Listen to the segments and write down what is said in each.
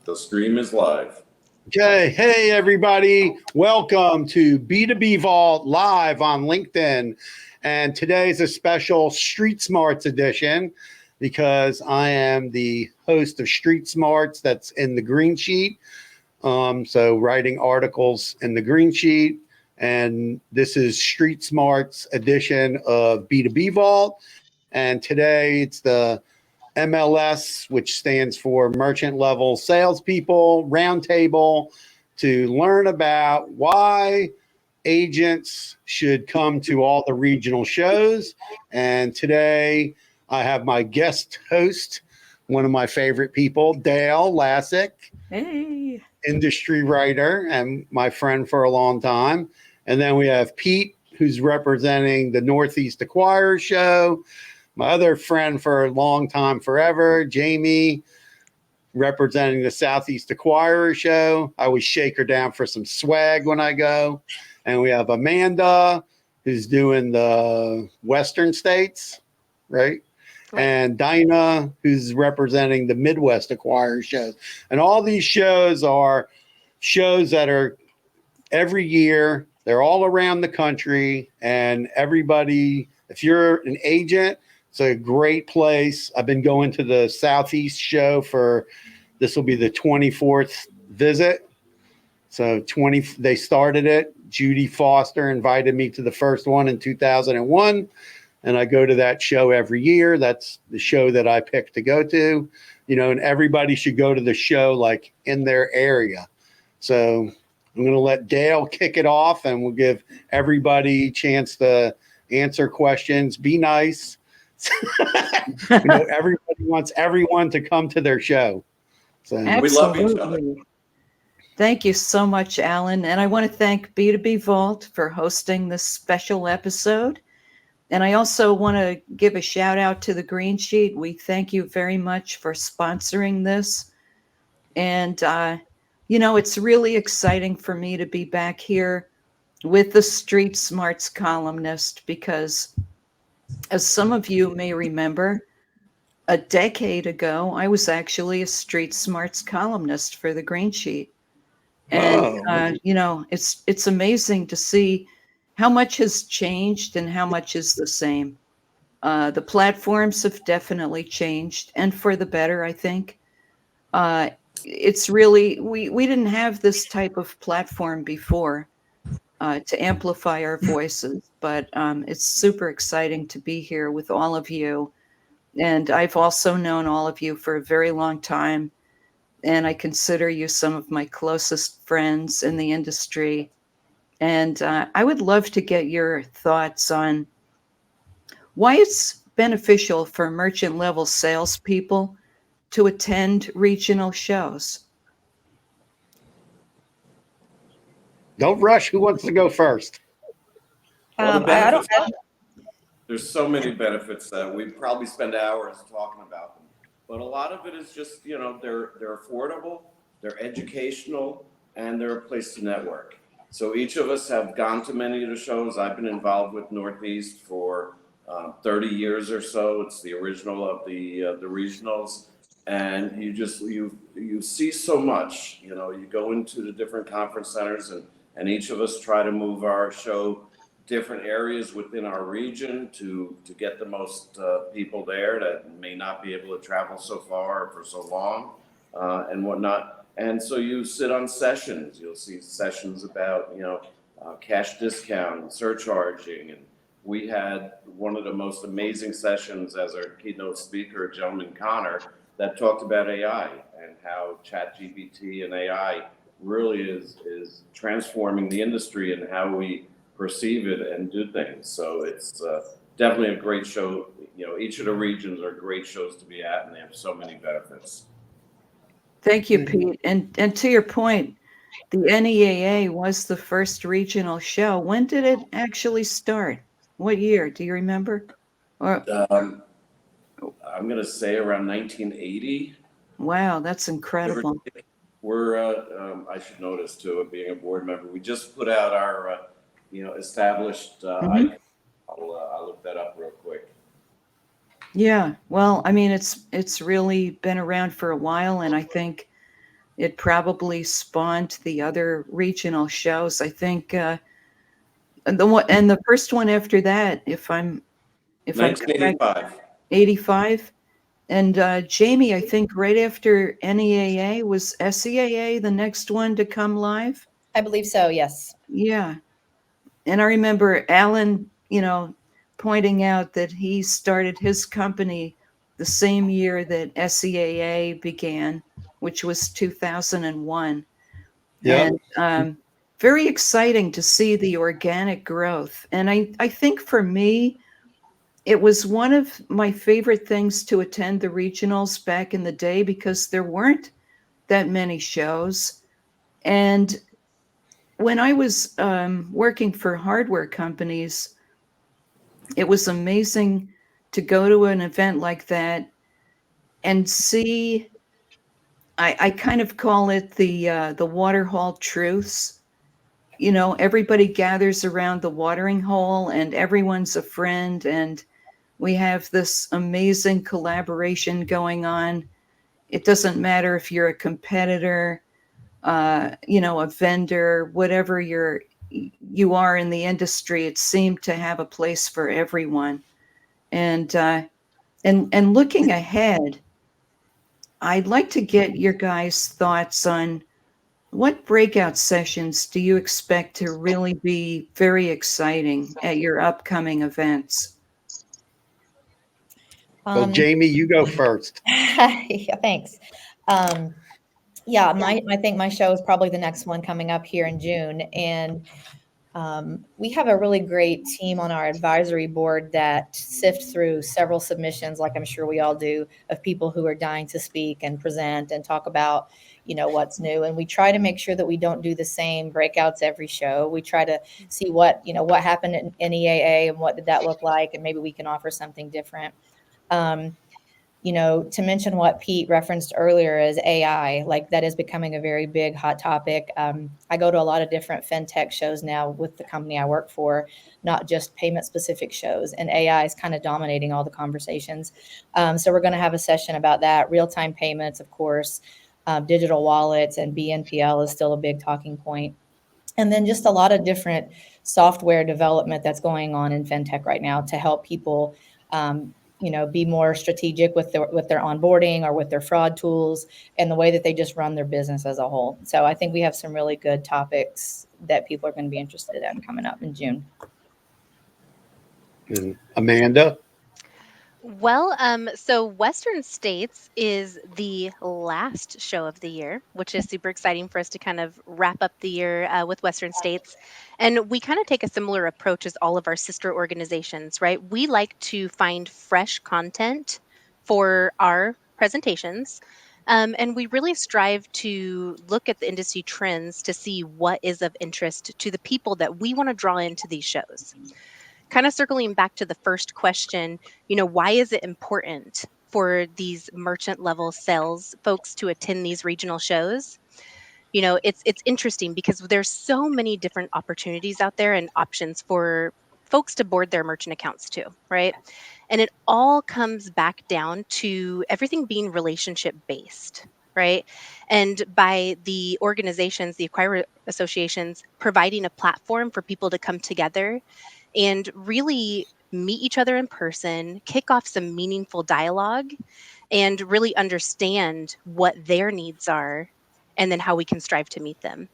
The stream is live. Okay. Hey, everybody. Welcome to B2B Vault live on LinkedIn. And today is a special Street Smarts edition because I am the host of Street Smarts that's in the green sheet. So writing articles in the green sheet. And this is Street Smarts edition of B2B Vault. And today it's the MLS, which stands for Merchant Level Salespeople Roundtable, to learn about why agents should come to all the regional shows. And today I have my guest host, one of my favorite people, Dale Lassick. Hey. Industry writer and my friend for a long time. And then we have Pete, who's representing the Northeast Acquire Show. My other friend for a long time, forever, Jamie, representing the Southeast Acquirer Show. I always shake her down for some swag when I go. And we have Amanda, who's doing the Western states, right? And Dinah, who's representing the Midwest Acquirer shows. And all these shows are shows that are every year. They're all around the country. And everybody, if you're an agent, it's a great place. I've been going to the Southeast show this will be the 24th visit. So they started it. Judy Foster invited me to the first one in 2001. And I go to that show every year. That's the show that I picked to go to, and everybody should go to the show like in their area. So I'm going to let Dale kick it off and we'll give everybody a chance to answer questions. Be nice. Everybody wants everyone to come to their show. So we love each other. Thank you so much, Alan. And I want to thank B2B Vault for hosting this special episode. And I also want to give a shout out to the Green Sheet. We thank you very much for sponsoring this. And, it's really exciting for me to be back here with the Street Smarts columnist because, as some of you may remember, a decade ago, I was actually a Street Smarts columnist for the Green Sheet. And, it's amazing to see how much has changed and how much is the same. The platforms have definitely changed, and for the better, I think. It's really, we didn't have this type of platform before to amplify our voices, but it's super exciting to be here with all of you. And I've also known all of you for a very long time, and I consider you some of my closest friends in the industry. And I would love to get your thoughts on why it's beneficial for merchant level salespeople to attend regional shows. Don't rush. Who wants to go first? Well, there's so many benefits that we probably spend hours talking about them. But a lot of it is just, they're affordable, they're educational, and they're a place to network. So each of us have gone to many of the shows. I've been involved with Northeast for 30 years or so. It's the original of the regionals. And you see so much. You go into the different conference centers and each of us try to move our show different areas within our region to get the most people there that may not be able to travel so far or for so long and whatnot. And so you sit on sessions. You'll see sessions about, cash discount, surcharging. And we had one of the most amazing sessions as our keynote speaker, a gentleman, Connor, that talked about AI and how ChatGPT and AI really is transforming the industry and how we perceive it and do things. So it's definitely a great show. Each of the regions are great shows to be at, and they have so many benefits. Thank you, Pete. And to your point, the NEAA was the first regional show. When did it actually start? What year? Do you remember? Or I'm going to say around 1980. Wow, that's incredible. We're, I should notice too, being a board member, we just put out our, established icon. I'll look that up real quick. Yeah, well, I mean, it's really been around for a while, and I think it probably spawned the other regional shows. I think the first one after that, if I'm correct, 1985. 85. And Jamie, I think right after NEAA was SEAA the next one to come live. I believe so, yes. Yeah. And I remember Alan, pointing out that he started his company the same year that SEAA began, which was 2001. Yep. And very exciting to see the organic growth. And I think for me, it was one of my favorite things to attend the regionals back in the day because there weren't that many shows. And when I was working for hardware companies, it was amazing to go to an event like that and see. I kind of call it the water hall truths. Everybody gathers around the watering hole, and everyone's a friend, and we have this amazing collaboration going on. It doesn't matter if you're a competitor, a vendor, whatever you are in the industry. It seemed to have a place for everyone. And looking ahead, I'd like to get your guys' thoughts on what breakout sessions do you expect to really be very exciting at your upcoming events? Well, Jamie, you go first. Yeah, thanks. Yeah, I think my show is probably the next one coming up here in June. And we have a really great team on our advisory board that sift through several submissions, like I'm sure we all do, of people who are dying to speak and present and talk about, what's new. And we try to make sure that we don't do the same breakouts every show. We try to see what happened in NEAA and what did that look like, and maybe we can offer something different. To mention what Pete referenced earlier as AI, like that is becoming a very big hot topic. I go to a lot of different fintech shows now with the company I work for, not just payment specific shows, and AI is kind of dominating all the conversations. So we're going to have a session about that. Real-time payments, of course, digital wallets, and BNPL is still a big talking point. And then just a lot of different software development that's going on in fintech right now to help people be more strategic with their onboarding or with their fraud tools and the way that they just run their business as a whole. So I think we have some really good topics that people are going to be interested in coming up in June. And Amanda? Well, so Western States is the last show of the year, which is super exciting for us to kind of wrap up the year with Western States. And we kind of take a similar approach as all of our sister organizations, right? We like to find fresh content for our presentations. And we really strive to look at the industry trends to see what is of interest to the people that we want to draw into these shows. Kind of circling back to the first question, why is it important for these merchant level sales folks to attend these regional shows? It's interesting because there's so many different opportunities out there and options for folks to board their merchant accounts too, right? And it all comes back down to everything being relationship based, right? And by the organizations, the acquirer associations, providing a platform for people to come together and really meet each other in person, kick off some meaningful dialogue, and really understand what their needs are, and then how we can strive to meet them.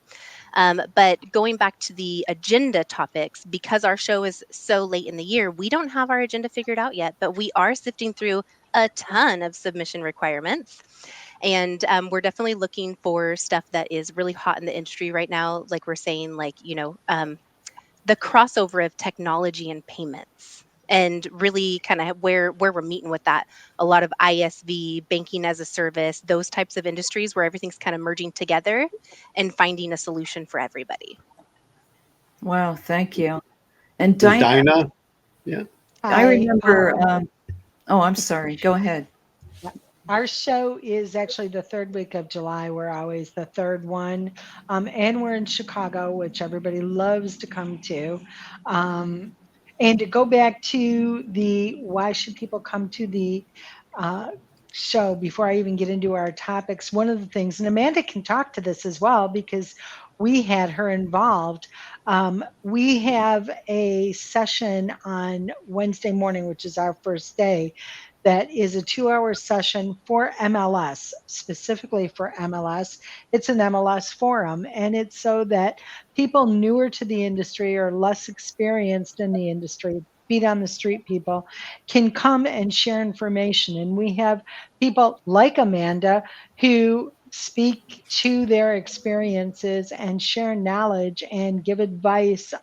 But going back to the agenda topics, because our show is so late in the year, we don't have our agenda figured out yet, but we are sifting through a ton of submission requirements. And we're definitely looking for stuff that is really hot in the industry right now. Like we're saying, the crossover of technology and payments, and really kind of where we're meeting with that. A lot of ISV, banking as a service, those types of industries where everything's kind of merging together and finding a solution for everybody. Wow, thank you. And Dinah? Yeah. I remember. I'm sorry. Go ahead. Our show is actually the third week of July. We're always the third one. And we're in Chicago, which everybody loves to come to. And to go back to why should people come to the show, before I even get into our topics, one of the things, and Amanda can talk to this as well because we had her involved. We have a session on Wednesday morning, which is our first day, that is a 2-hour session for MLS, specifically for MLS. It's an MLS forum, and it's so that people newer to the industry or less experienced in the industry, feet on the street people, can come and share information. And we have people like Amanda who speak to their experiences and share knowledge and give advice.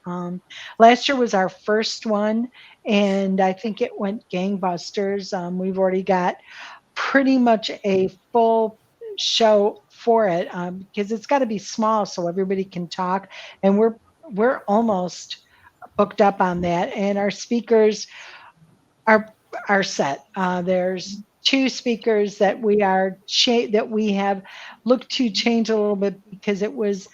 Last year was our first one, and I think it went gangbusters. We've already got pretty much a full show for it, because it's got to be small so everybody can talk, and we're almost booked up on that. And our speakers are set. There's two speakers that we have looked to change a little bit because it was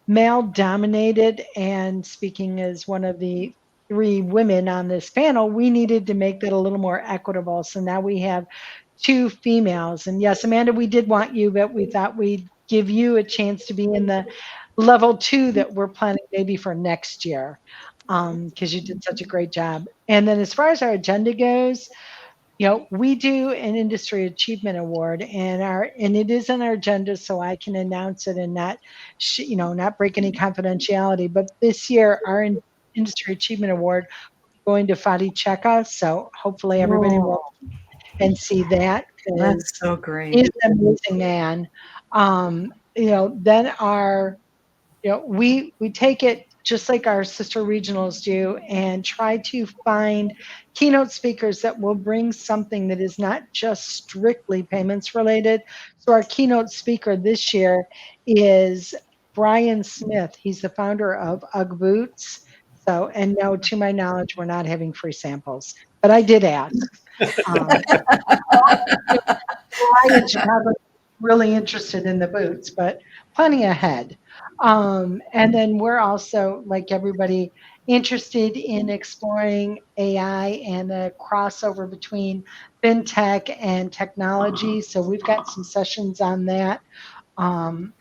male dominated, and speaking as one of the three women on this panel, we needed to make that a little more equitable. So now we have two females. And yes, Amanda, we did want you, but we thought we'd give you a chance to be in the level 2 that we're planning maybe for next year, because you did such a great job. And then as far as our agenda goes, we do an industry achievement award, and it is on our agenda, so I can announce it and not break any confidentiality. But this year, our industry achievement award is going to Fadi Cheka, so hopefully everybody will and see that, because That's so great. he's an amazing man. Then we take it just like our sister regionals do and try to find keynote speakers that will bring something that is not just strictly payments related. So our keynote speaker this year is Brian Smith. He's the founder of UGG Boots. So, and no, to my knowledge, we're not having free samples, but I did ask. Brian Chicago really interested in the boots, but planning ahead. And then we're also, like everybody, interested in exploring AI and the crossover between fintech and technology. So we've got some sessions on that. Um,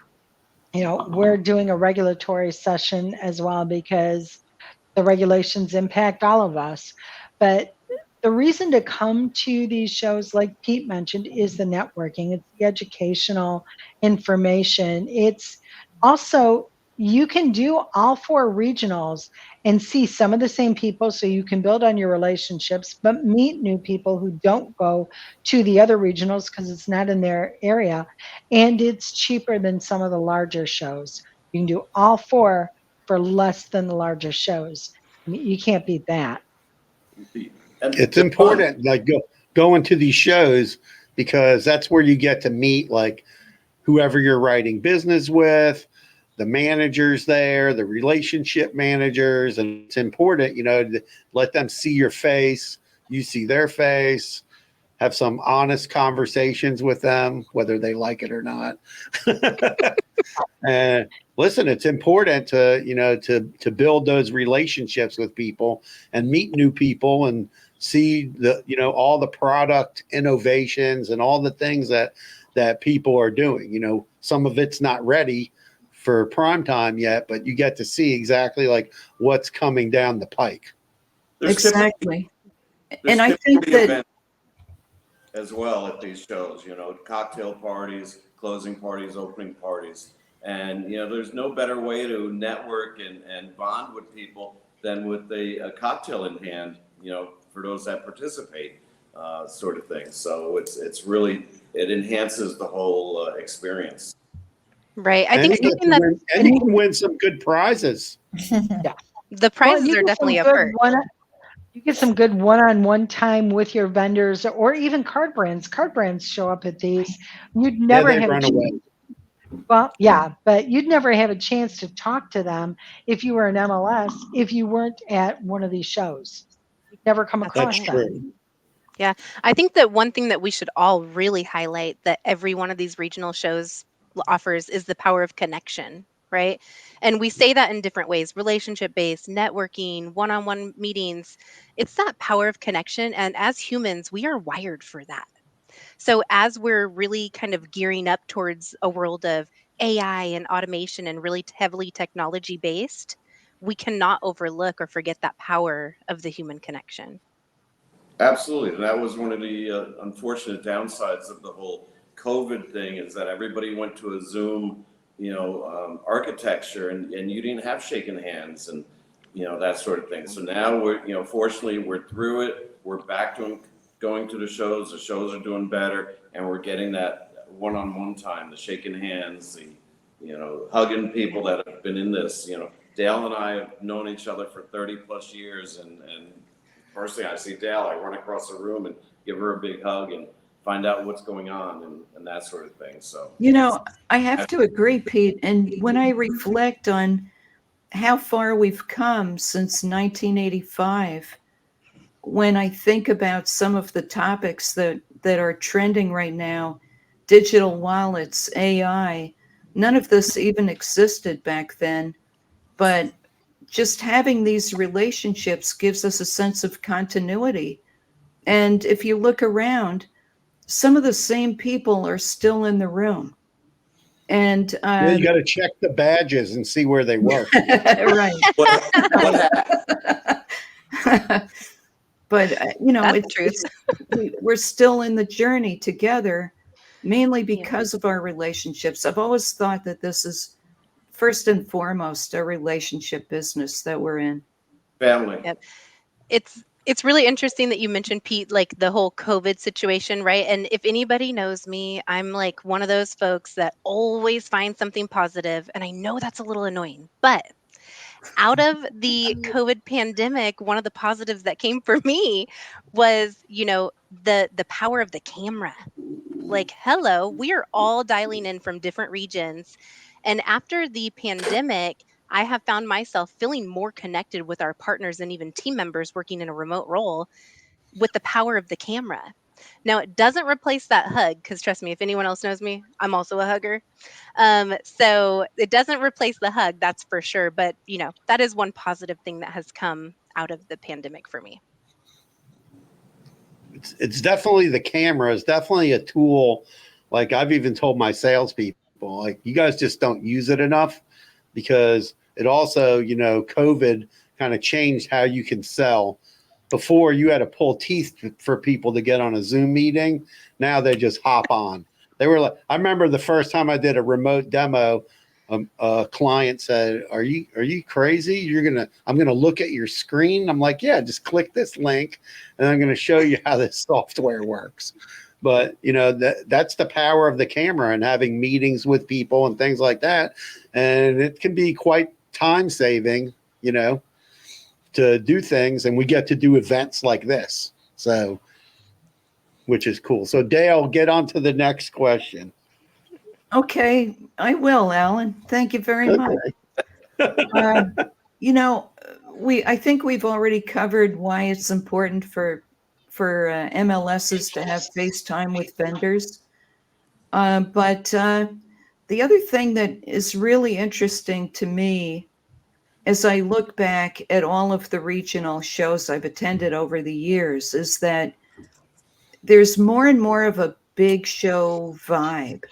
we're doing a regulatory session as well because the regulations impact all of us. But the reason to come to these shows, like Pete mentioned, is the networking. It's the educational information. It's also, you can do all 4 regionals and see some of the same people, so you can build on your relationships, but meet new people who don't go to the other regionals because it's not in their area. And it's cheaper than some of the larger shows. You can do all 4 for less than the larger shows. You can't beat that. And It's important, like going to these shows, because that's where you get to meet like whoever you're writing business with, the managers there, the relationship managers, and it's important, to let them see your face, you see their face, have some honest conversations with them, whether they like it or not. And listen, it's important to build those relationships with people and meet new people and see all the product innovations and all the things that people are doing. Some of it's not ready for prime time yet, but you get to see exactly like what's coming down the pike. Exactly. There's And I think that events as well at these shows, cocktail parties, closing parties, opening parties. And, there's no better way to network and bond with people than with a cocktail in hand, for those that participate, sort of thing. So it's really, it enhances the whole experience. Right. I think something that and you can win some good prizes. Yeah. the prizes are definitely a perk. You get some good one-on-one time with your vendors, or even card brands. Card brands show up at these. You'd never have a chance. Well, yeah, but you'd never have a chance to talk to them if you were an MLS, if you weren't at one of these shows. You'd never come across That's them. true. Yeah. I think that one thing that we should all really highlight that every one of these regional shows offers is the power of connection, right? And we say that in different ways: relationship based, networking, one on one meetings. It's that power of connection. And as humans, we are wired for that. So as we're really kind of gearing up towards a world of AI and automation and really heavily technology based, we cannot overlook or forget that power of the human connection. Absolutely. That was one of the unfortunate downsides of the whole COVID thing, is that everybody went to a Zoom, architecture, and you didn't have shaking hands and, that sort of thing. So now we're, fortunately we're through it. We're back to going to the shows. The shows are doing better, and we're getting that one-on-one time, the shaking hands, the, hugging people that have been in this. Dale and I have known each other for 30 plus years, and first thing I see Dale, I run across the room and give her a big hug and find out what's going on and that sort of thing. So, I have to agree, Pete. And when I reflect on how far we've come since 1985, when I think about some of the topics that are trending right now, digital wallets, AI, none of this even existed back then. But just having these relationships gives us a sense of continuity. And if you look around, some of the same people are still in the room. And Yeah, you got to check the badges and see where they work. right. But That's it's the truth. we're still in the journey together, mainly because of our relationships. I've always thought that this is first and foremost a relationship business that we're in. family. Yep. It's really interesting that you mentioned, Pete, like the whole COVID situation, right? And if anybody knows me, I'm like one of those folks that always finds something positive, and I know that's a little annoying, but out of the COVID pandemic, one of the positives that came for me was, the power of the camera. Like, hello, we are all dialing in from different regions. And after the pandemic, I have found myself feeling more connected with our partners and even team members working in a remote role with the power of the camera. Now, it doesn't replace that hug, because trust me, if anyone else knows me, I'm also a hugger. So it doesn't replace the hug, that's for sure. But, that is one positive thing that has come out of the pandemic for me. It's definitely the camera is definitely a tool. Like I've even told my salespeople, like you guys just don't use it enough, because it also, COVID kind of changed how you can sell. Before you had to pull teeth for people to get on a Zoom meeting. Now they just hop on. They were like, I remember the first time I did a remote demo, a client said, "Are you crazy? I'm gonna look at your screen." I'm like, "Yeah, just click this link, and I'm gonna show you how this software works." But that's the power of the camera and having meetings with people and things like that, and it can be quite time saving, to do things, and we get to do events like this, so which is cool. So Dale, get on to the next question. Okay, I will, Alan. Thank you very much. I think we've already covered why it's important for MLSs to have FaceTime with vendors. But the other thing that is really interesting to me as I look back at all of the regional shows I've attended over the years is that there's more and more of a big show vibe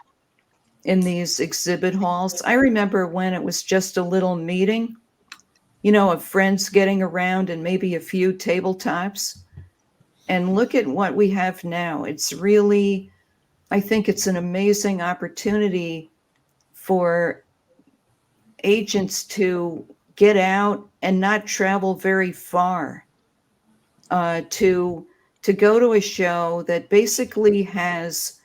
in these exhibit halls. I remember when it was just a little meeting, of friends getting around and maybe a few tabletops. And look at what we have now. It's really, I think it's an amazing opportunity for agents to get out and not travel very far, to go to a show that basically has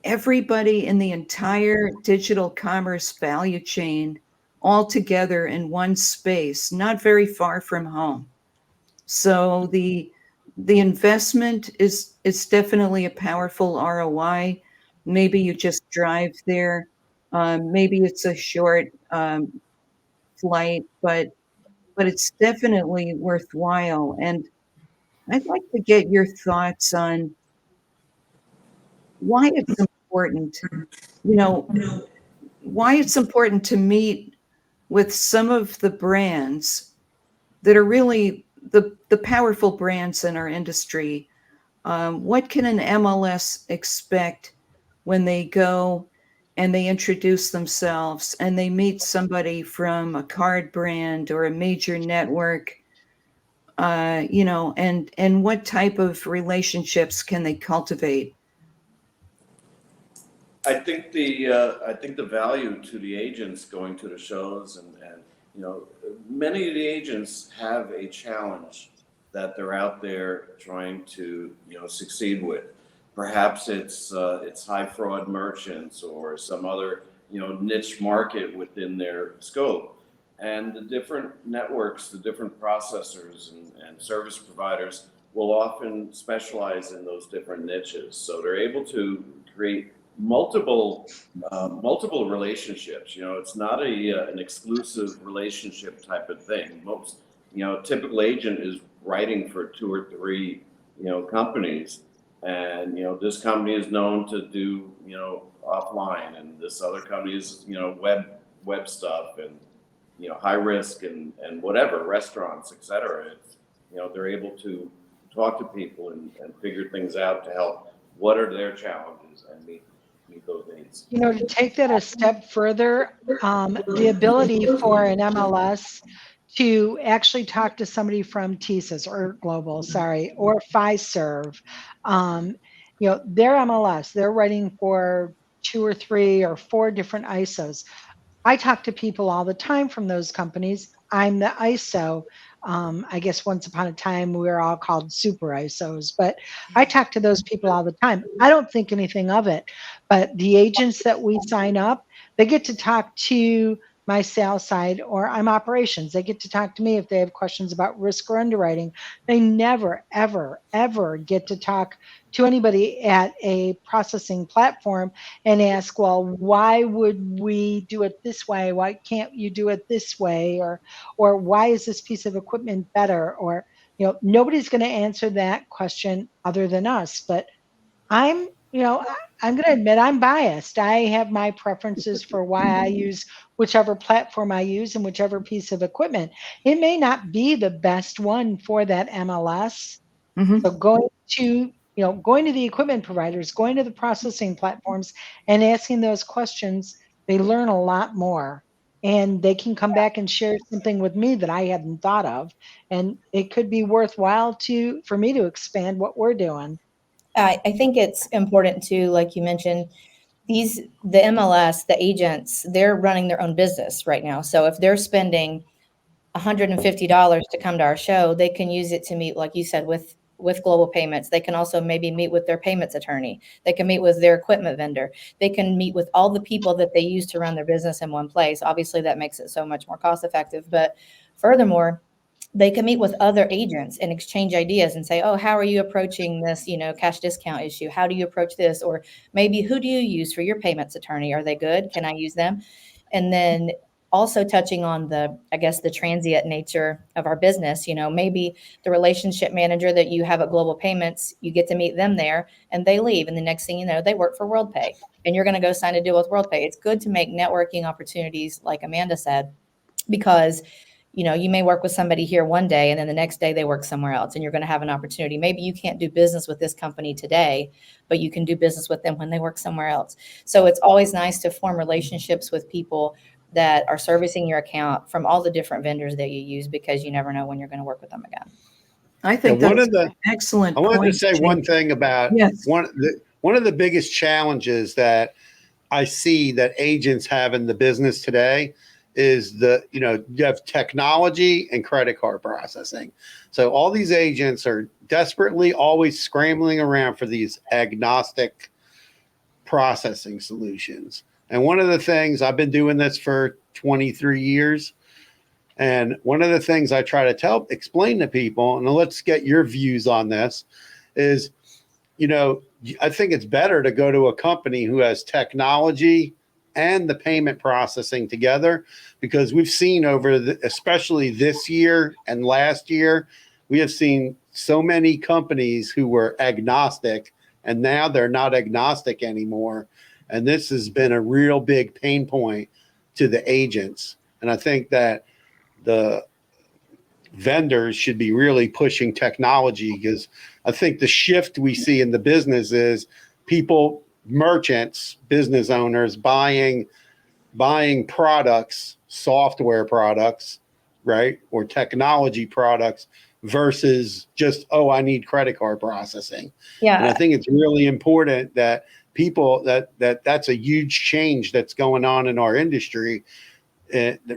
everybody in the entire digital commerce value chain all together in one space, not very far from home. So the investment is definitely a powerful ROI. Maybe you just drive there. Maybe it's a short flight, but it's definitely worthwhile. And I'd like to get your thoughts on why it's important, you know, why it's important to meet with some of the brands that are really the powerful brands in our industry, What can an MLS expect when they go and they introduce themselves and they meet somebody from a card brand or a major network? And what type of relationships can they cultivate? I think the value to the agents going to the shows and many of the agents have a challenge that they're out there trying to succeed with. Perhaps it's high fraud merchants or some other niche market within their scope. And the different networks, the different processors and service providers will often specialize in those different niches. So they're able to create multiple relationships. It's not an exclusive relationship type of thing. Most typical agent is writing for two or three companies, and this company is known to do offline, and this other company is web stuff, and high risk and whatever, restaurants, etc. It's, they're able to talk to people and figure things out to help. What are their challenges and meet those needs. To take that a step further, the ability for an MLS to actually talk to somebody from TSYS or Global, or Fiserv, their MLS, they're writing for 2 or 3 or 4 different ISOs. I talk to people all the time from those companies. I'm the ISO. I guess once upon a time we were all called super ISOs, but I talk to those people all the time. I don't think anything of it, but the agents that we sign up, they get to talk to my sales side, or I'm operations. They get to talk to me if they have questions about risk or underwriting. They never, ever, ever get to talk to anybody at a processing platform and ask, well, why would we do it this way? Why can't you do it this way? Or why is this piece of equipment better? Or, nobody's going to answer that question other than us. But I'm going to admit I'm biased. I have my preferences for why I use whichever platform I use and whichever piece of equipment. It may not be the best one for that MLS. Mm-hmm. So going to the equipment providers, going to the processing platforms and asking those questions, they learn a lot more. And they can come back and share something with me that I hadn't thought of. And it could be worthwhile for me to expand what we're doing. I think it's important too, like you mentioned, the MLS, the agents, they're running their own business right now. So if they're spending $150 to come to our show, they can use it to meet, like you said, with Global Payments. They can also maybe meet with their payments attorney. They can meet with their equipment vendor. They can meet with all the people that they use to run their business in one place. Obviously, that makes it so much more cost effective. But furthermore, they can meet with other agents and exchange ideas and say, oh, how are you approaching this, cash discount issue? How do you approach this? Or maybe who do you use for your payments attorney? Are they good? Can I use them? And then also touching on the transient nature of our business, maybe the relationship manager that you have at Global Payments, you get to meet them there and they leave. And the next thing you know, they work for WorldPay and you're going to go sign a deal with WorldPay. It's good to make networking opportunities, like Amanda said, because you may work with somebody here one day and then the next day they work somewhere else and you're going to have an opportunity. Maybe you can't do business with this company today, but you can do business with them when they work somewhere else. So it's always nice to form relationships with people that are servicing your account from all the different vendors that you use, because you never know when you're going to work with them again. I think that's an excellent point. I wanted to say one thing about one of the biggest challenges that I see that agents have in the business today is you have technology and credit card processing. So all these agents are desperately always scrambling around for these agnostic processing solutions. And one of the things, I've been doing this for 23 years. And one of the things I try to explain to people, and let's get your views on this, is, I think it's better to go to a company who has technology and the payment processing together, because we've seen especially this year and last year, we have seen so many companies who were agnostic and now they're not agnostic anymore. And this has been a real big pain point to the agents. And I think that the vendors should be really pushing technology, because I think the shift we see in the business is people, merchants, business owners buying products, software products, right? Or technology products versus just, oh, I need credit card processing. And I Yeah. think it's really important that people that's a huge change that's going on in our industry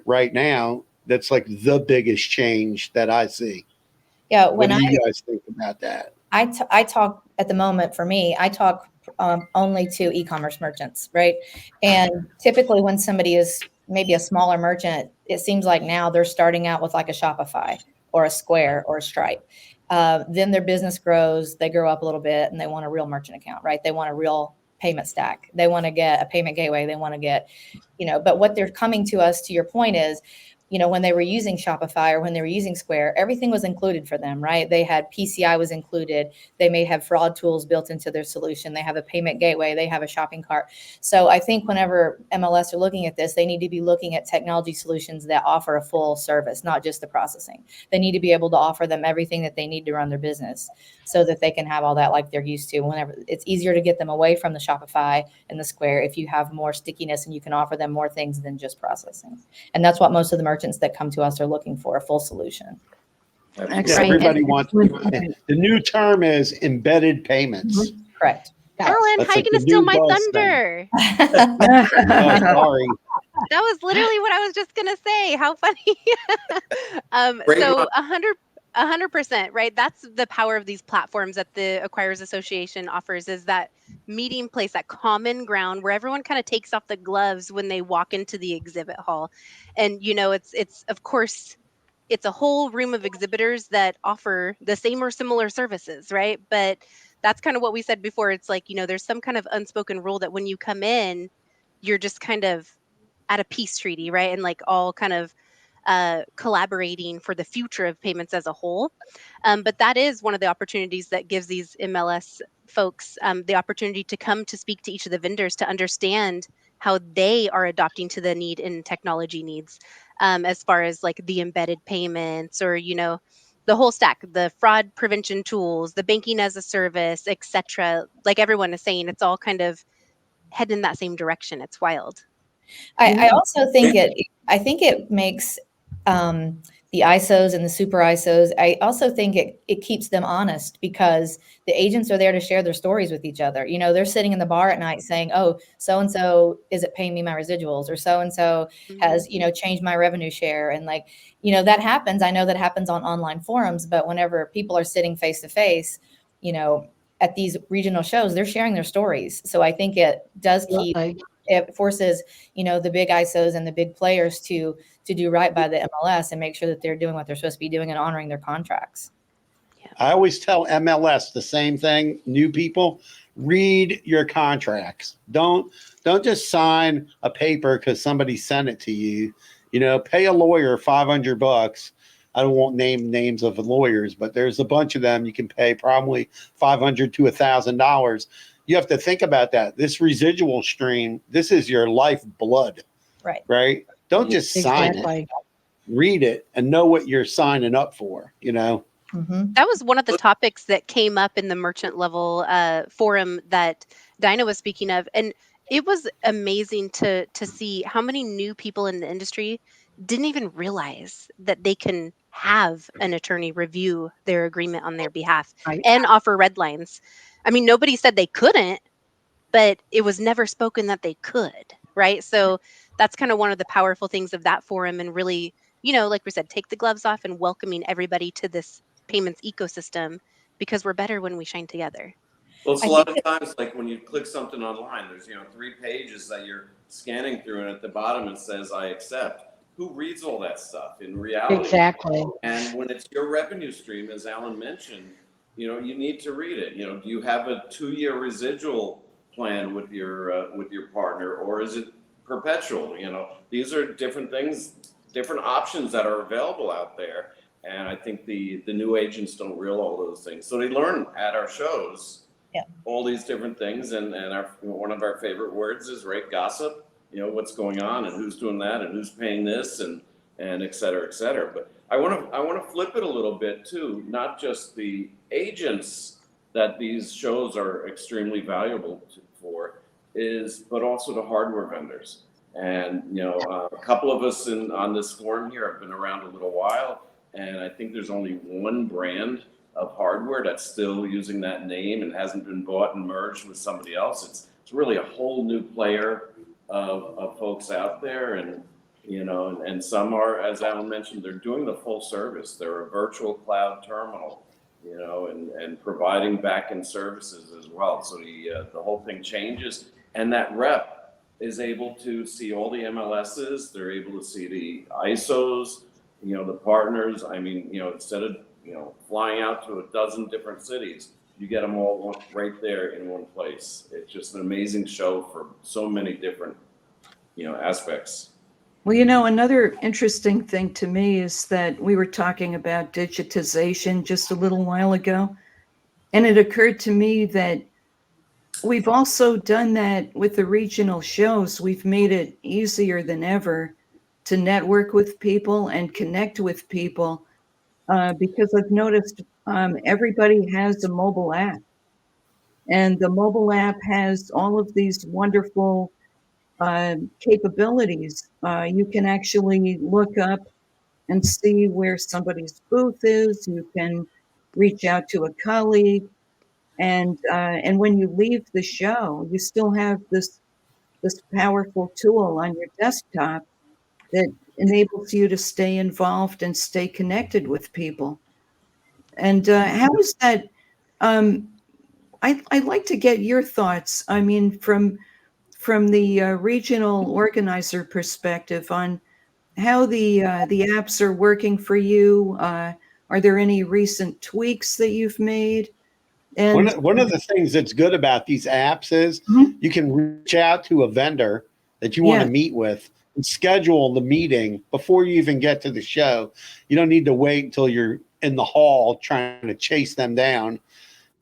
right now. That's like the biggest change that I see. Yeah. What do you guys think about that? I talk at the moment, for me, I talk only to e-commerce merchants, right? And typically when somebody is maybe a smaller merchant, it seems like now they're starting out with like a Shopify or a Square or a Stripe. Then their business grows, they grow up a little bit, and they want a real merchant account, right? They want a real payment stack. They want to get a payment gateway. They want to get, but what they're coming to us, to your point, is, when they were using Shopify or when they were using Square, everything was included for them, right? They had PCI was included. They may have fraud tools built into their solution. They have a payment gateway. They have a shopping cart. So I think whenever MLS are looking at this, they need to be looking at technology solutions that offer a full service, not just the processing. They need to be able to offer them everything that they need to run their business so that they can have all that like they're used to. Whenever it's easier to get them away from the Shopify and the Square if you have more stickiness and you can offer them more things than just processing. And that's what most of the merchants that come to us are looking for, a full solution. Yeah, everybody wants the new term is embedded payments. Correct. Alan, That's how are you like going to the steal new my buzz thunder? Oh, sorry. That was literally what I was just gonna say. How funny. Great So one. 100%, right? That's the power of these platforms that the Acquirers Association offers, is that meeting place, that common ground where everyone kind of takes off the gloves when they walk into the exhibit hall. And it's of course it's a whole room of exhibitors that offer the same or similar services, right? But that's kind of what we said before. It's like, there's some kind of unspoken rule that when you come in, you're just kind of at a peace treaty, right? And like all kind of collaborating for the future of payments as a whole. But that is one of the opportunities that gives these MLS folks the opportunity to come to speak to each of the vendors to understand how they are adopting to the need in technology needs, as far as like the embedded payments or, the whole stack, the fraud prevention tools, the banking as a service, etc. Like everyone is saying, it's all kind of heading in that same direction. It's wild. I also think it makes the ISOs and the super ISOs. I also think it keeps them honest because the agents are there to share their stories with each other. They're sitting in the bar at night saying, "Oh, so and so isn't paying me my residuals," or "So and so has changed my revenue share," and that happens. I know that happens on online forums, but whenever people are sitting face to face, at these regional shows, they're sharing their stories. So I think it does keep. It forces, the big ISOs and the big players to do right by the MLS and make sure that they're doing what they're supposed to be doing and honoring their contracts. I always tell MLS the same thing. New people, read your contracts. Don't just sign a paper because somebody sent it to you. Pay a lawyer $500. I won't name names of the lawyers, but there's a bunch of them. You can pay probably $500 to $1,000. You have to think about that. This residual stream, this is your lifeblood. Right? Don't just sign it. Read it and know what you're signing up for, That was one of the topics that came up in the merchant level forum that Dinah was speaking of. And it was amazing to see how many new people in the industry didn't even realize that they can have an attorney review their agreement on their behalf and offer red lines. I mean, nobody said they couldn't, but it was never spoken that they could, right? So that's kind of one of the powerful things of that forum, and really, like we said, take the gloves off and welcoming everybody to this payments ecosystem, because we're better when we shine together. Well, it's a lot of times like when you click something online, there's 3 pages that you're scanning through, and at the bottom it says I accept. Who reads all that stuff in reality? Exactly. And when it's your revenue stream, as Alan mentioned, you need to read it. Do you have a 2-year residual plan with your partner, or is it perpetual? These are different things, different options that are available out there. And I think the new agents don't realize all those things. So they learn at our shows all these different things. And one of our favorite words is, right, gossip. What's going on and who's doing that and who's paying this and et cetera, et cetera. But I want to flip it a little bit too, not just the agents that these shows are extremely valuable for is, but also to hardware vendors. And, a couple of us on this forum here have been around a little while, and I think there's only one brand of hardware that's still using that name and hasn't been bought and merged with somebody else. It's really a whole new player of folks out there. And, and some are, as Alan mentioned, they're doing the full service. They're a virtual cloud terminal, and providing back-end services as well. So the whole thing changes, and that rep is able to see all the MLSs. They're able to see the ISOs, the partners. I mean, instead of, flying out to a dozen different cities, you get them all right there in one place. It's just an amazing show for so many different, aspects. Well, another interesting thing to me is that we were talking about digitization just a little while ago, and it occurred to me that we've also done that with the regional shows. We've made it easier than ever to network with people and connect with people, because I've noticed everybody has a mobile app, and the mobile app has all of these wonderful capabilities. You can actually look up and see where somebody's booth is. You can reach out to a colleague, and when you leave the show, you still have this powerful tool on your desktop that enables you to stay involved and stay connected with people. And how is that? Um, I'd like to get your thoughts. I mean, from the regional organizer perspective on how the apps are working for you. Are there any recent tweaks that you've made? And One of the things that's good about these apps is Mhm. you can reach out to a vendor that you want to Yes. meet with and schedule the meeting before you even get to the show. You don't need to wait until you're in the hall trying to chase them down.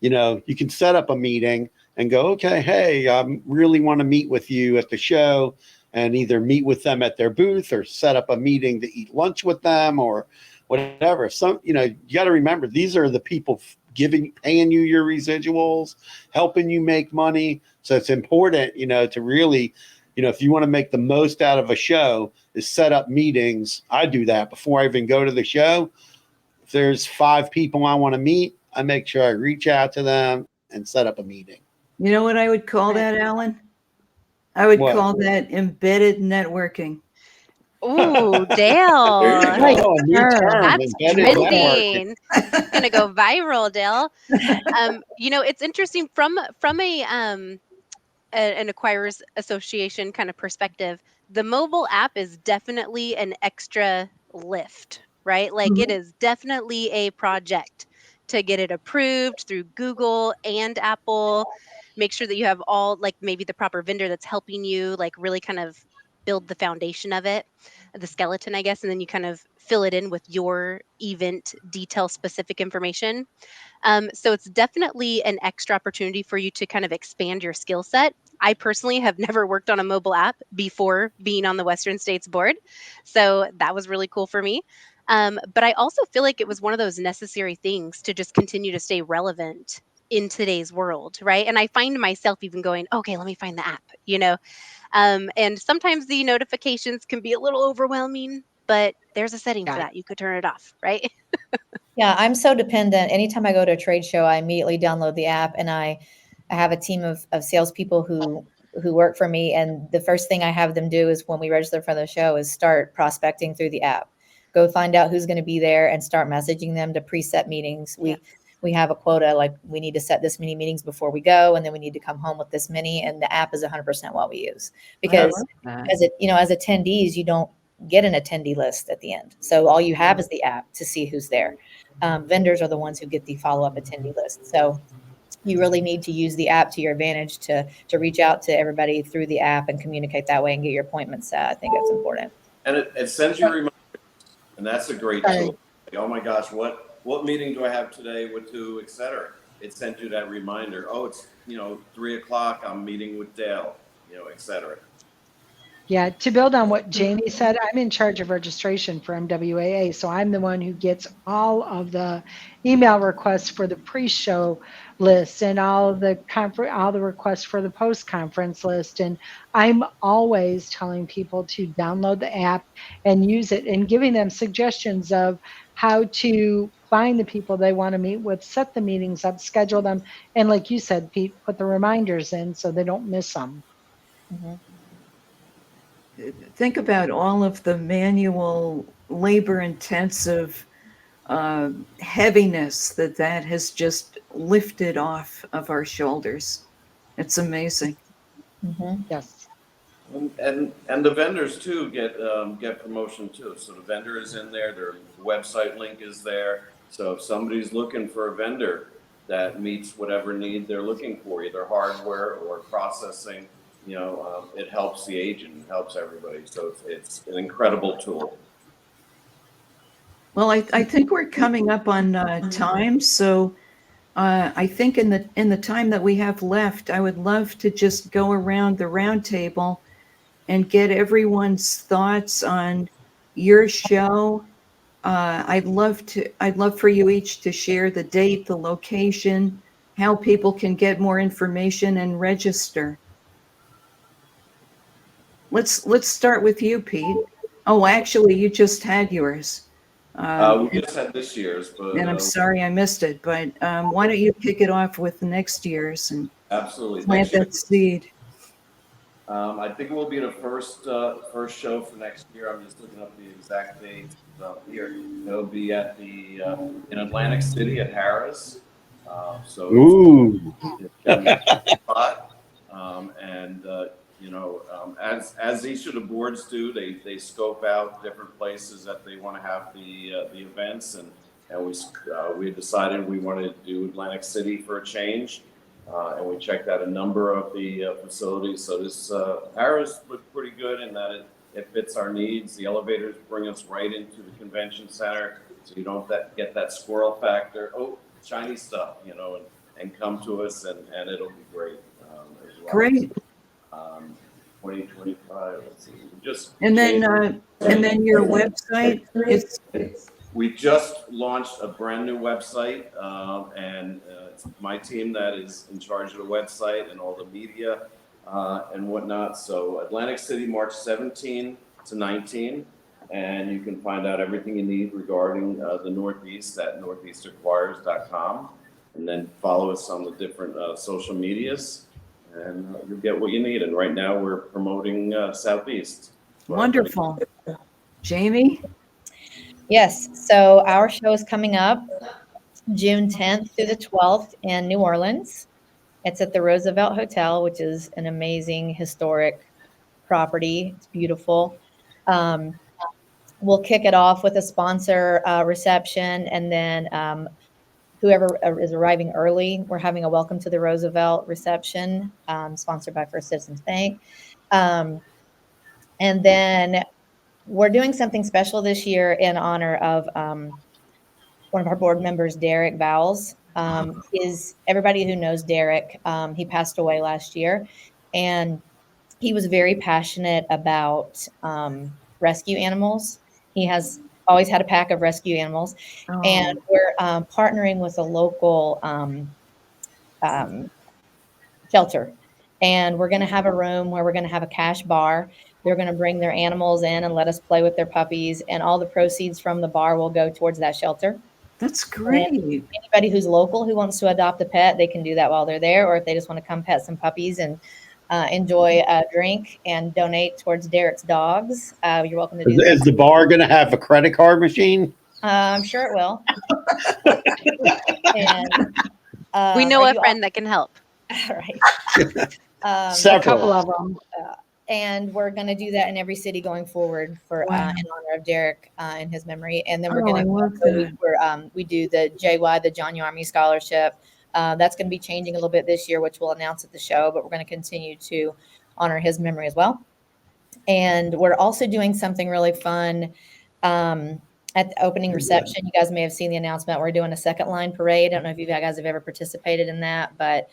You can set up a meeting and go, okay, hey, I really want to meet with you at the show, and either meet with them at their booth or set up a meeting to eat lunch with them or whatever. You got to remember, these are the people paying you your residuals, helping you make money. So it's important, to really, if you want to make the most out of a show, is set up meetings. I do that before I even go to the show. If there's 5 people I want to meet, I make sure I reach out to them and set up a meeting. You know what I would call that, Alan? I would What? call that embedded networking. Ooh, There you Dale. go. Oh, a new term, That's embedded networking. trending. It's gonna go viral, Dale. It's interesting from an acquirers association kind of perspective. The mobile app is definitely an extra lift, right? Like it Mhm. is definitely a project to get it approved through Google and Apple. Make sure that you have all, like, maybe the proper vendor that's helping you, like, really kind of build the foundation of it, the skeleton, I guess, and then you kind of fill it in with your event detail specific information. So it's definitely an extra opportunity for you to kind of expand your skill set. I personally have never worked on a mobile app before being on the Western States board. So that was really cool for me. But I also feel like it was one of those necessary things to just continue to stay relevant in today's world, right? And I find myself even going, okay, let me find the app. And sometimes the notifications can be a little overwhelming, but there's a setting for Yeah. that. You could turn it off, right? Yeah, I'm so dependent. Anytime I go to a trade show, I immediately download the app, and I have a team of salespeople who work for me. And the first thing I have them do is when we register for the show is start prospecting through the app. Go find out who's going to be there and start messaging them to preset meetings. We have a quota, like we need to set this many meetings before we go, and then we need to come home with this many. And the app is 100% what we use, because that. as attendees, you don't get an attendee list at the end. So all you have is the app to see who's there. Vendors are the ones who get the follow-up attendee list. So you really need to use the app to your advantage to reach out to everybody through the app and communicate that way and get your appointments set. I think that's important. And it sends you reminders, and that's a great Sorry. tool. Like, oh my gosh, what meeting do I have today with who, et cetera? It sends you that reminder. Oh, it's 3:00. I'm meeting with Dale, et cetera. Yeah, to build on what Jamie said, I'm in charge of registration for MWAA, so I'm the one who gets all of the email requests for the pre-show list and all the requests for the post-conference list. And I'm always telling people to download the app and use it, and giving them suggestions of how to find the people they want to meet with, set the meetings up, schedule them, and like you said, Pete, put the reminders in so they don't miss them. Mhm. Think about all of the manual, labor intensive heaviness that has just lifted off of our shoulders. It's amazing. Mhm. Yes. And the vendors too get promotion too. So the vendor is in there. Their website link is there. So if somebody's looking for a vendor that meets whatever need they're looking for, either hardware or processing, it helps the agent, it helps everybody. So it's an incredible tool. Well, I think we're coming up on time, so I think in the time that we have left, I would love to just go around the round table and get everyone's thoughts on your show. I'd love for you each to share the date, the location, how people can get more information and register. Let's start with you, Pete. Oh, actually, you just had yours. We just had this year's, but And I'm sorry I missed it, but why don't you kick it off with next year's and absolutely. plant Next year, that seed? I think it will be the first show for next year. I'm just looking up the exact dates here. It'll be at the in Atlantic City at Harrah's. So Ooh. it's going to be a spot. And as each of the boards do, they scope out different places that they want to have the events, and we decided we wanted to do Atlantic City for a change. And we checked out a number of the facilities. So this Harrah's looked pretty good in that it fits our needs. The elevators bring us right into the convention center, so you don't get that squirrel factor. Oh, shiny stuff, and come to us, and it'll be great as well. Great. 2025. Let's see. And then your website is We just launched a brand new website, and it's my team that is in charge of the website and all the media and whatnot. So Atlantic City, March 17 to 19, and you can find out everything you need regarding the Northeast at northeastacquires.com, and then follow us on the different social medias, and you'll get what you need. And right now we're promoting Southeast. wonderful. Jamie? Yes. So our show is coming up June 10th through the 12th in New Orleans. It's at the Roosevelt Hotel, which is an amazing historic property. It's beautiful. We'll kick it off with a sponsor reception, and then whoever is arriving early, we're having a welcome to the Roosevelt reception, sponsored by First Citizens Bank. And then we're doing something special this year in honor of one of our board members, Derek Vowles. Is everybody who knows Derek, he passed away last year, and he was very passionate about rescue animals. He has always had a pack of rescue animals, and Oh, we're partnering with a local shelter. And we're going to have a room where we're going to have a cash bar. They're going to bring their animals in and let us play with their puppies, and all the proceeds from the bar will go towards that shelter. that's And great. anybody who's local who wants to adopt a pet, they can do that while they're there, or if they just want to come pet some puppies and enjoy a drink and donate towards Derek's dogs, you're welcome to do Is that. the bar going to have a credit card machine? I'm sure it will. And We know are a you friend that can help. all right? A Several. couple of them. And we're going to do that in every city going forward for Wow. in honor of Derek in his memory. And then we're Oh, I going love to that. we do the JY, the John Yarmy Scholarship. That's going to be changing a little bit this year, which we'll announce at the show. But we're going to continue to honor his memory as well. And we're also doing something really fun at the opening reception. You guys may have seen the announcement. We're doing a second line parade. I don't know if you guys have ever participated in that, but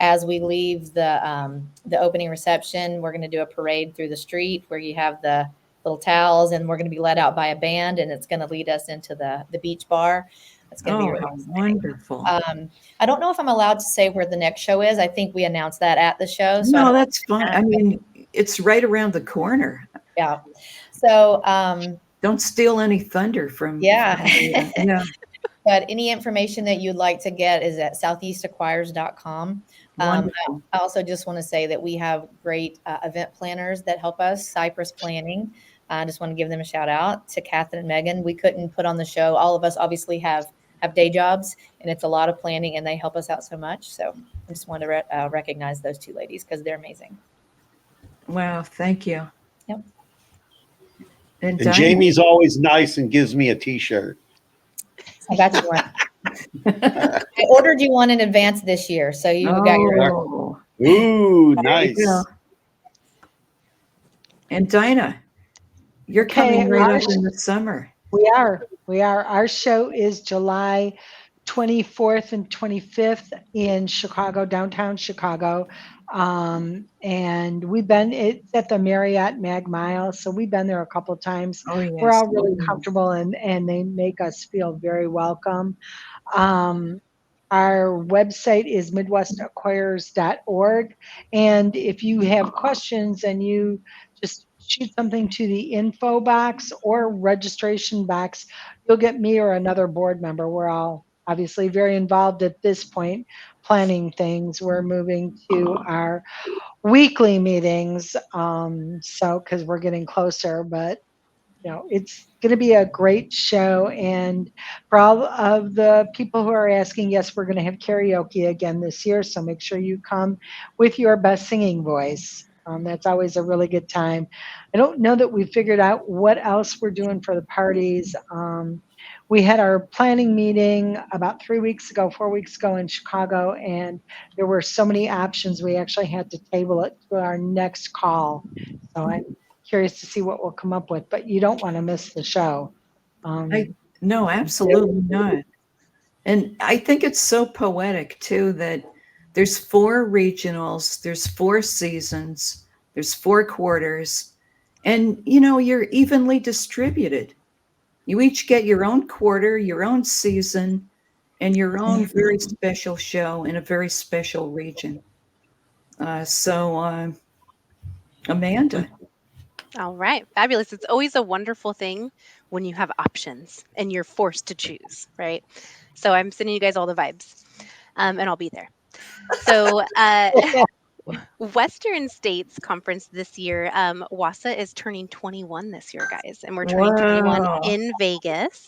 as we leave the opening reception, we're going to do a parade through the street where you have the little towels, and we're going to be led out by a band, and it's going to lead us into the beach bar. It's going to be Oh, really how exciting. wonderful. I don't know if I'm allowed to say where the next show is. I think we announced that at the show. So I No, don't, that's fine. I mean, it's right around the corner. yeah. So, Don't steal any thunder from. yeah. Yeah. But any information that you'd like to get is at southeastacquires.com. Wonderful. I also just want to say that we have great event planners that help us, Cypress Planning. I just want to give them a shout out to Catherine and Megan. We couldn't put on the show. All of us obviously have day jobs, and it's a lot of planning, and they help us out so much. So I just want to recognize those two ladies because they're amazing. Wow. Thank you. Yep. And Dinah? Jamie's always nice and gives me a T-shirt. I got you one. I ordered you one in advance this year, so you got your own. Oh, Ooh, there you nice. go. And Dinah, you're coming right up in the summer. We are. Our show is July 24th and 25th in Chicago, downtown Chicago. And it's at the Marriott Mag Mile. So we've been there a couple of times. Oh, yes. We're all really comfortable, and they make us feel very welcome. Our website is midwestacquires.org. And if you have questions and you just shoot something to the info box or registration box, you'll get me or another board member. We're all obviously very involved at this point, planning things. We're moving to our weekly meetings, because we're getting closer, but it's going to be a great show. And for all of the people who are asking, yes, we're going to have karaoke again this year. So make sure you come with your best singing voice. That's always a really good time. I don't know that we figured out what else we're doing for the parties. We had our planning meeting about 4 weeks ago in Chicago, and there were so many options we actually had to table it to our next call. So I'm curious to see what we'll come up with, but you don't want to miss the show. No, absolutely not. And I think it's so poetic too that there's 4 regionals, there's 4 seasons, there's 4 quarters, and you're evenly distributed. You each get your own quarter, your own season, and your own very special show in a very special region. So, Amanda. All right, fabulous. It's always a wonderful thing when you have options and you're forced to choose, right? So I'm sending you guys all the vibes, and I'll be there. So Western States Conference this year, WASA is turning 21 this year, guys, and we're turning 21 Wow. in Vegas.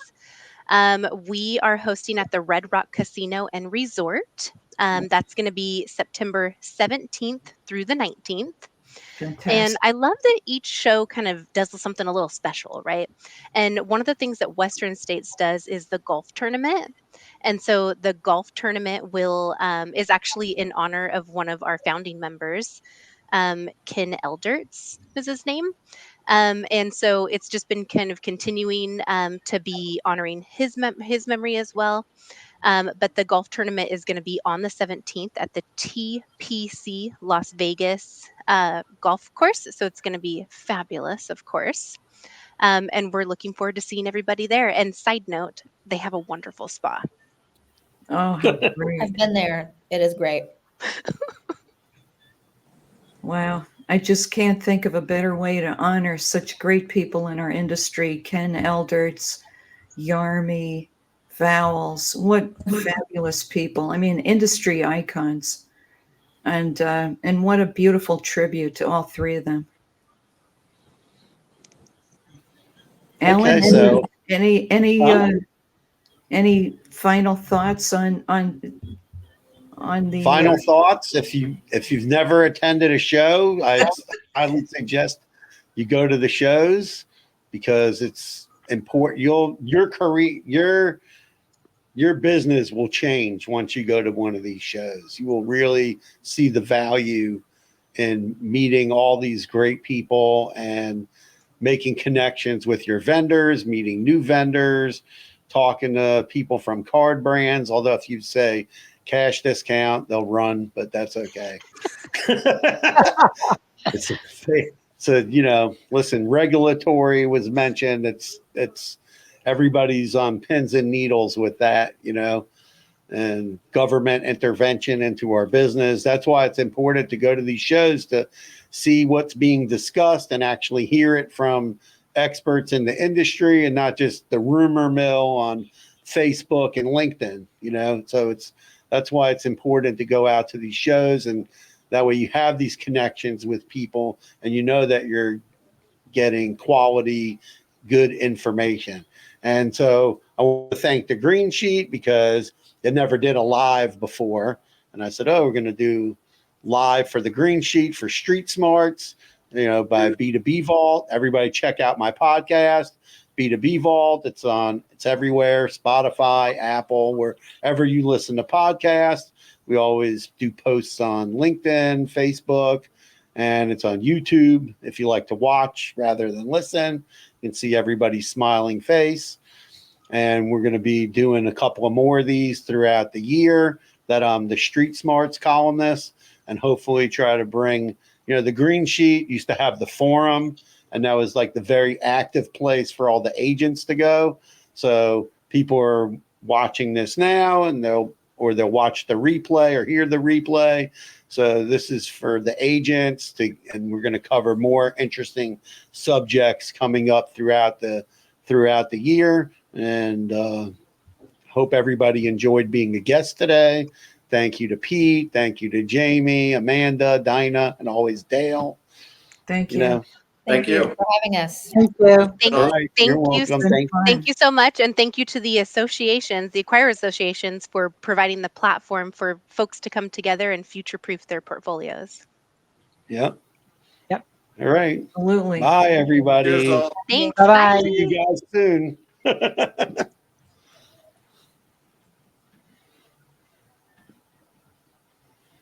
We are hosting at the Red Rock Casino and Resort. That's going to be September 17th through the 19th. Fantastic. And I love that each show kind of does something a little special, right? And one of the things that Western States does is the golf tournament. And so the golf tournament is actually in honor of one of our founding members, Ken Elderts is his name. And so it's just been kind of continuing to be honoring his memory as well. But the golf tournament is going to be on the 17th at the TPC Las Vegas golf course. So it's going to be fabulous, of course. And we're looking forward to seeing everybody there. And side note, they have a wonderful spa. Oh, how great. I've been there. It is great. Wow. I just can't think of a better way to honor such great people in our industry. Ken Elderts, Yarmy, Vowels, what fabulous people. I mean, industry icons. And what a beautiful tribute to all 3 of them. Alan, Okay, so any final thoughts on the final thoughts. If you've never attended a show, I would suggest you go to the shows because it's important. Your business will change once you go to one of these shows. You will really see the value in meeting all these great people and making connections with your vendors, meeting new vendors, talking to people from card brands. Although if you say, cash discount. They'll run, but that's okay. So, listen, regulatory was mentioned. It's everybody's on pins and needles with that, and government intervention into our business. That's why it's important to go to these shows to see what's being discussed and actually hear it from experts in the industry and not just the rumor mill on Facebook and LinkedIn, so that's why it's important to go out to these shows, and that way you have these connections with people and that you're getting quality, good information. And so I want to thank the Green Sheet because they never did a live before. And I said, we're going to do live for the Green Sheet for Street Smarts, by B2B Vault. Everybody check out my podcast, B2B Vault. It's everywhere, Spotify, Apple, wherever you listen to podcasts. We always do posts on LinkedIn, Facebook, and it's on YouTube. If you like to watch rather than listen, you can see everybody's smiling face. And we're going to be doing a couple of more of these throughout the year that I'm the Street Smarts columnist, and hopefully try to bring, the Green Sheet used to have the forum, and that was like the very active place for all the agents to go. So people are watching this now, and they'll watch the replay or hear the replay. So this is for the agents and we're going to cover more interesting subjects coming up throughout the year. And hope everybody enjoyed being a guest today. Thank you to Pete. Thank you to Jamie, Amanda, Dinah, and always Dale. Thank you. Thank you for having us. Thank you. Thank, All right, thank you're you. welcome. Thank you so much. And thank you to the associations, the acquirer associations, for providing the platform for folks to come together and future-proof their portfolios. Yep. Yep. All right. Absolutely. Bye, everybody. Cheers all. Thanks. Bye-bye. See you guys soon.